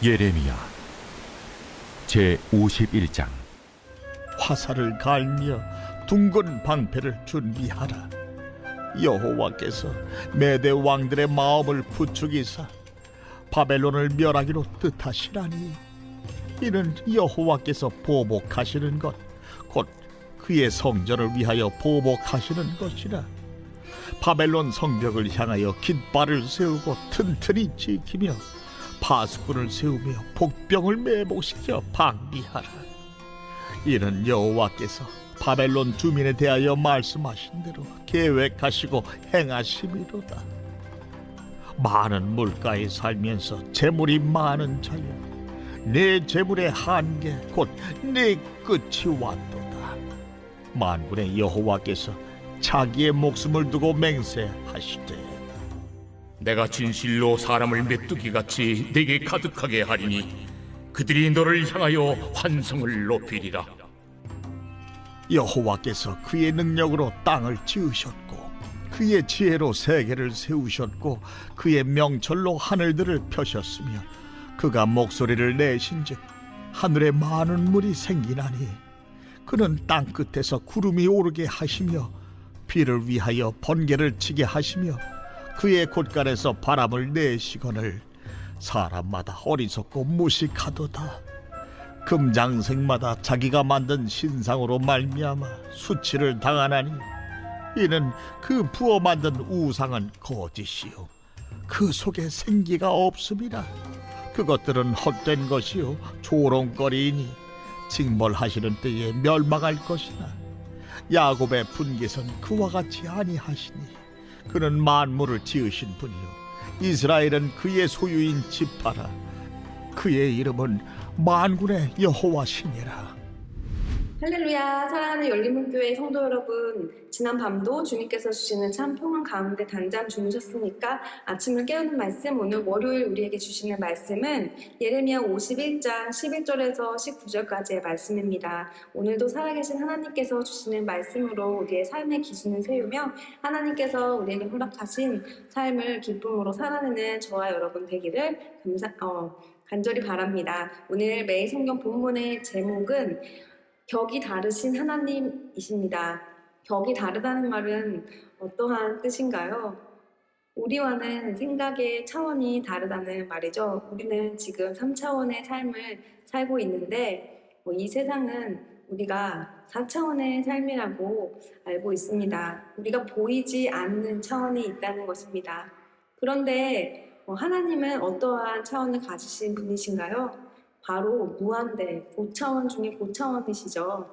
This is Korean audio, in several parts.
예레미야 제 51장. 화살을 갈며 둥근 방패를 준비하라. 여호와께서 메대 왕들의 마음을 부추기사 바벨론을 멸하기로 뜻하시라니, 이는 여호와께서 보복하시는 것, 곧 그의 성전을 위하여 보복하시는 것이라. 바벨론 성벽을 향하여 깃발을 세우고 튼튼히 지키며 파수꾼을 세우며 복병을 매복시켜 방비하라. 이는 여호와께서 바벨론 주민에 대하여 말씀하신 대로 계획하시고 행하심이로다. 많은 물가에 살면서 재물이 많은 자여, 내 재물의 한계 곧 내 끝이 왔도다. 만군의 여호와께서 자기의 목숨을 두고 맹세하시되, 내가 진실로 사람을 메뚜기같이 내게 가득하게 하리니 그들이 너를 향하여 환성을 높이리라. 여호와께서 그의 능력으로 땅을 지으셨고 그의 지혜로 세계를 세우셨고 그의 명철로 하늘들을 펴셨으며, 그가 목소리를 내신즉 하늘에 많은 물이 생기나니, 그는 땅 끝에서 구름이 오르게 하시며 비를 위하여 번개를 치게 하시며 그의 곳간에서 바람을 내시거늘 사람마다 어리석고 무식하도다. 금장색마다 자기가 만든 신상으로 말미암아 수치를 당하나니, 이는 그 부어 만든 우상은 거짓이요 그 속에 생기가 없음이라. 그것들은 헛된 것이요 조롱거리이니 징벌하시는 때에 멸망할 것이나, 야곱의 분깃은 그와 같이 아니하시니 그는 만물을 지으신 분이요 이스라엘은 그의 소유인 지파라. 그의 이름은 만군의 여호와시니라. 할렐루야. 사랑하는 열린문교회 성도 여러분, 지난 밤도 주님께서 주시는 참 평안 가운데 단잠 주무셨습니까? 아침을 깨우는 말씀, 오늘 월요일 우리에게 주시는 말씀은 예레미야 51장 11절에서 19절까지의 말씀입니다. 오늘도 살아계신 하나님께서 주시는 말씀으로 우리의 삶의 기준을 세우며 하나님께서 우리에게 허락하신 삶을 기쁨으로 살아내는 저와 여러분 되기를 간절히 바랍니다. 오늘 매일 성경 본문의 제목은 격이 다르신 하나님이십니다. 격이 다르다는 말은 어떠한 뜻인가요? 우리와는 생각의 차원이 다르다는 말이죠. 우리는 지금 3차원의 삶을 살고 있는데 이 세상은 우리가 4차원의 삶이라고 알고 있습니다. 우리가 보이지 않는 차원이 있다는 것입니다. 그런데 하나님은 어떠한 차원을 가지신 분이신가요? 바로 무한대, 고차원 중에 고차원이시죠.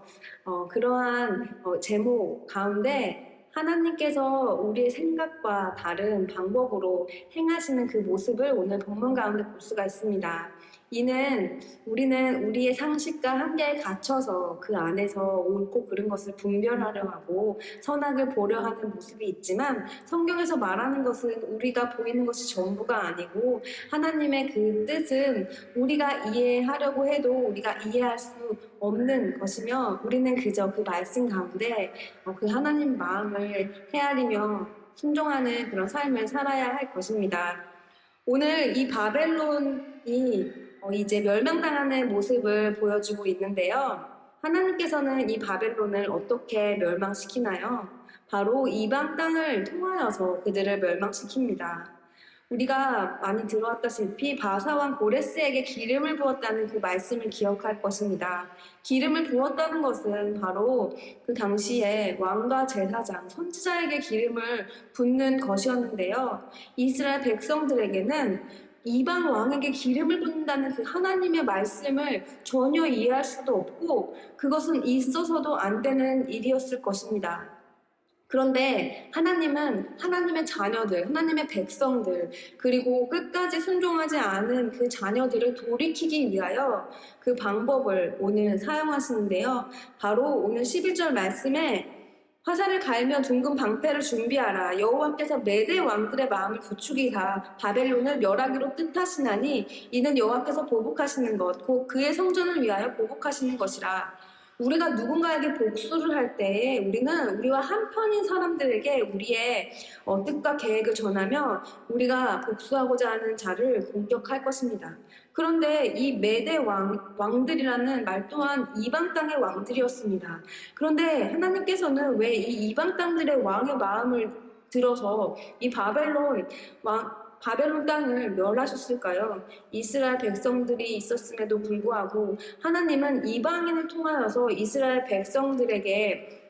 그러한 제목 가운데 하나님께서 우리의 생각과 다른 방법으로 행하시는 그 모습을 오늘 본문 가운데 볼 수가 있습니다. 이는 우리는 우리의 상식과 한계에 갇혀서 그 안에서 옳고 그른 것을 분별하려 하고 선악을 보려 하는 모습이 있지만, 성경에서 말하는 것은 우리가 보이는 것이 전부가 아니고 하나님의 그 뜻은 우리가 이해하려고 해도 우리가 이해할 수 없는 것이며, 우리는 그저 그 말씀 가운데 그 하나님 마음을 헤아리며 순종하는 그런 삶을 살아야 할 것입니다. 오늘 이 바벨론이 이제 멸망당하는 모습을 보여주고 있는데요. 하나님께서는 이 바벨론을 어떻게 멸망시키나요? 바로 이방 땅을 통하여서 그들을 멸망시킵니다. 우리가 많이 들어왔다시피 바사왕 고레스에게 기름을 부었다는 그 말씀을 기억할 것입니다. 기름을 부었다는 것은 바로 그 당시에 왕과 제사장, 선지자에게 기름을 붓는 것이었는데요. 이스라엘 백성들에게는 이방 왕에게 기름을 붓는다는 그 하나님의 말씀을 전혀 이해할 수도 없고, 그것은 있어서도 안 되는 일이었을 것입니다. 그런데 하나님은 하나님의 자녀들, 하나님의 백성들, 그리고 끝까지 순종하지 않은 그 자녀들을 돌이키기 위하여 그 방법을 오늘 사용하시는데요. 바로 오늘 11절 말씀에 화살을 갈며 둥근 방패를 준비하라. 여호와께서 메대 왕들의 마음을 부추기사 바벨론을 멸하기로 뜻하시나니, 이는 여호와께서 보복하시는 것, 곧 그의 성전을 위하여 보복하시는 것이라. 우리가 누군가에게 복수를 할 때 우리는 우리와 한편인 사람들에게 우리의 뜻과 계획을 전하며 우리가 복수하고자 하는 자를 공격할 것입니다. 그런데 이 메대 왕들이라는 말 또한 이방 땅의 왕들이었습니다. 그런데 하나님께서는 왜 이 이방 땅들의 왕의 마음을 들어서 이 바벨론 땅을 멸하셨을까요? 이스라엘 백성들이 있었음에도 불구하고 하나님은 이방인을 통하여서 이스라엘 백성들에게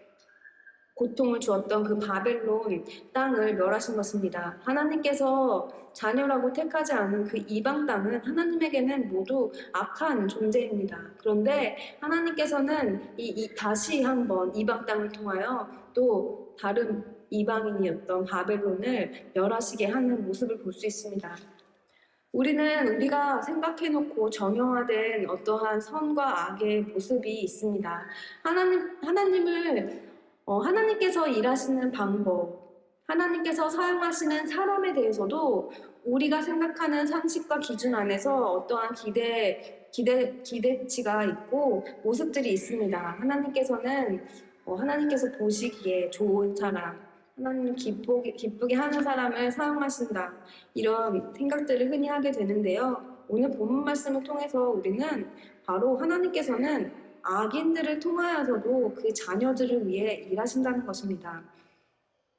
고통을 주었던 그 바벨론 땅을 멸하신 것입니다. 하나님께서 자녀라고 택하지 않은 그 이방 땅은 하나님에게는 모두 악한 존재입니다. 그런데 하나님께서는 다시 한번 이방 땅을 통하여 또 다른 이방인이었던 바벨론을 멸하시게 하는 모습을 볼 수 있습니다. 우리가 생각해놓고 정형화된 어떠한 선과 악의 모습이 있습니다. 하나님께서 일하시는 방법, 하나님께서 사용하시는 사람에 대해서도 우리가 생각하는 상식과 기준 안에서 어떠한 기대치가 있고 모습들이 있습니다. 하나님께서 보시기에 좋은 사람, 하나님 기쁘게 하는 사람을 사용하신다. 이런 생각들을 흔히 하게 되는데요. 오늘 본문 말씀을 통해서 우리는 바로 하나님께서는 악인들을 통하여서도 그 자녀들을 위해 일하신다는 것입니다.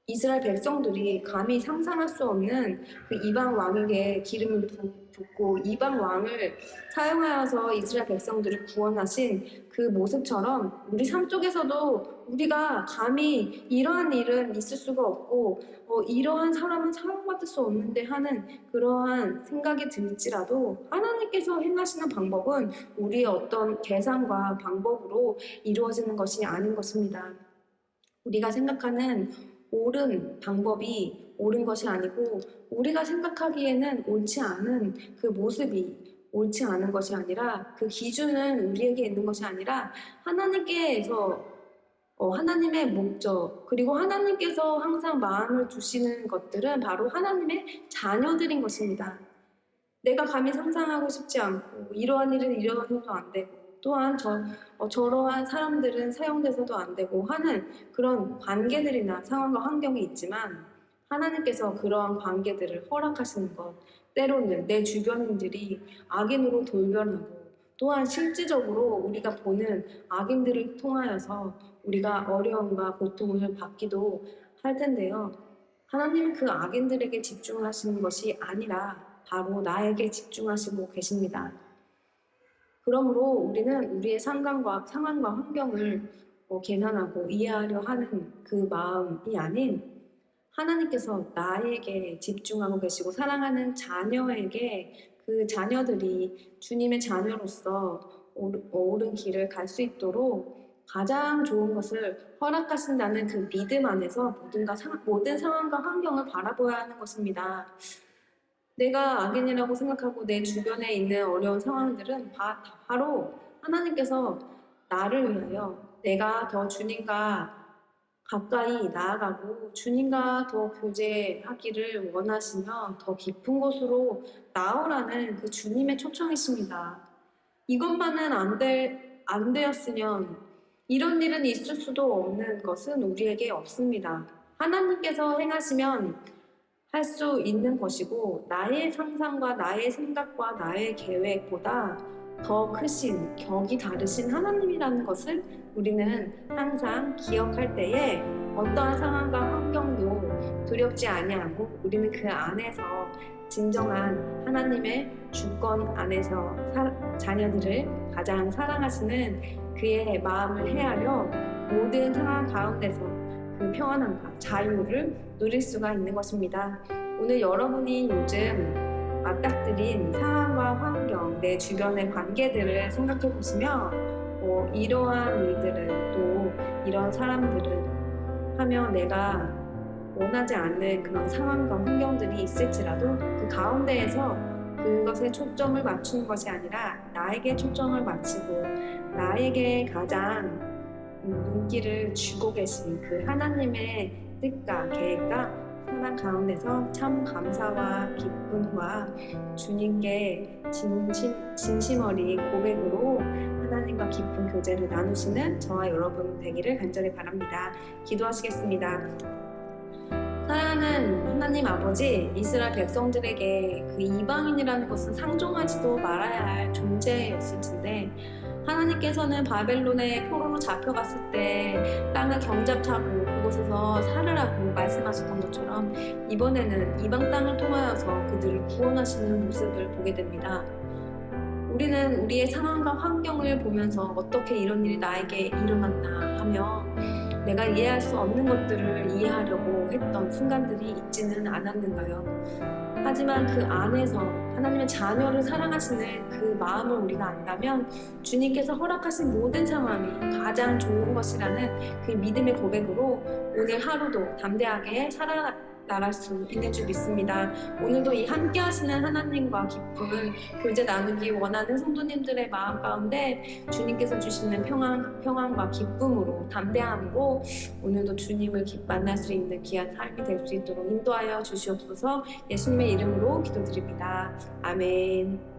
이스라엘 백성들이 감히 상상할 수 없는 그 이방 왕에게 기름을 붓고 이방 왕을 사용하여서 이스라엘 백성들을 구원하신 그 모습처럼 우리 삶 속에서도 우리가 감히 이러한 일은 있을 수가 없고 이러한 사람은 사용받을 수 없는데 하는 그러한 생각이 들지라도 하나님께서 행하시는 방법은 우리의 어떤 계산과 방법으로 이루어지는 것이 아닌 것입니다. 우리가 생각하는 옳은 방법이 옳은 것이 아니고 우리가 생각하기에는 옳지 않은 그 모습이 옳지 않은 것이 아니라 그 기준은 우리에게 있는 것이 아니라 하나님께서 하나님의 목적 그리고 하나님께서 항상 마음을 두시는 것들은 바로 하나님의 자녀들인 것입니다. 내가 감히 상상하고 싶지 않고 이러한 일은 일어나서도 안 되고 또한 저러한 사람들은 사용돼서도 안 되고 하는 그런 관계들이나 상황과 환경이 있지만 하나님께서 그러한 관계들을 허락하시는 것 때로는 내 주변인들이 악인으로 돌변하고 또한 실질적으로 우리가 보는 악인들을 통하여서 우리가 어려움과 고통을 받기도 할 텐데요. 하나님은 그 악인들에게 집중하시는 것이 아니라 바로 나에게 집중하시고 계십니다. 그러므로 우리는 우리의 상황과 환경을 계산하고 이해하려 하는 그 마음이 아닌 하나님께서 나에게 집중하고 계시고 사랑하는 자녀에게 그 자녀들이 주님의 자녀로서 옳은 길을 갈 수 있도록 가장 좋은 것을 허락하신다는 그 믿음 안에서 모든 상황과 환경을 바라보아야 하는 것입니다. 내가 악인이라고 생각하고 내 주변에 있는 어려운 상황들은 바로 하나님께서 나를 위하여 내가 더 주님과 가까이 나아가고 주님과 더 교제하기를 원하시며 더 깊은 곳으로 나오라는 그 주님의 초청이십니다. 이것만은 안 되었으면 이런 일은 있을 수도 없는 것은 우리에게 없습니다. 하나님께서 행하시면 할 수 있는 것이고 나의 상상과 나의 생각과 나의 계획보다 더 크신 격이 다르신 하나님이라는 것을 우리는 항상 기억할 때에 어떠한 상황과 환경도 두렵지 아니하고 우리는 그 안에서 진정한 하나님의 주권 안에서 자녀들을 가장 사랑하시는 그의 마음을 헤아려 모든 상황 가운데서 그 평안함과 자유를 누릴 수가 있는 것입니다. 오늘 여러분이 요즘 맞닥뜨린 상황과 환경, 내 주변의 관계들을 생각해 보시며 이러한 일들은 또 이런 사람들은 하며 내가 원하지 않는 그런 상황과 환경들이 있을지라도 그 가운데에서 그것에 초점을 맞추는 것이 아니라 나에게 초점을 맞추고 나에게 가장 눈길을 주고 계신 그 하나님의 뜻과 계획과 사랑 가운데서 참 감사와 기쁨과 주님께 진심 어린 고백으로 하나님과 깊은 교제를 나누시는 저와 여러분 되기를 간절히 바랍니다. 기도하시겠습니다. 사랑하는 하나님 아버지, 이스라엘 백성들에게 그 이방인이라는 것은 상종하지도 말아야 할 존재였을 텐데 하나님께서는 바벨론의 포로로 잡혀갔을 때 땅을 경잡하고 그곳에서 살으라고 말씀하셨던 것처럼 이번에는 이방 땅을 통하여서 그들을 구원하시는 모습을 보게 됩니다. 우리는 우리의 상황과 환경을 보면서 어떻게 이런 일이 나에게 일어났나 하며 내가 이해할 수 없는 것들을 이해하려고 했던 순간들이 있지는 않았는가요? 하지만 그 안에서 하나님의 자녀를 사랑하시는 그 마음을 우리가 안다면 주님께서 허락하신 모든 상황이 가장 좋은 것이라는 그 믿음의 고백으로 오늘 하루도 담대하게 살아나갈 수 있는 줄 믿습니다. 오늘도 이 함께 하시는 하나님과 깊은 교제 나누기 원하는 성도님들의 마음 가운데 주님께서 주시는 평안과 기쁨으로 담대함으로 오늘도 주님을 만날 수 있는 귀한 삶이 될 수 있도록 인도하여 주시옵소서. 예수님의 이름으로 기도드립니다. 아멘.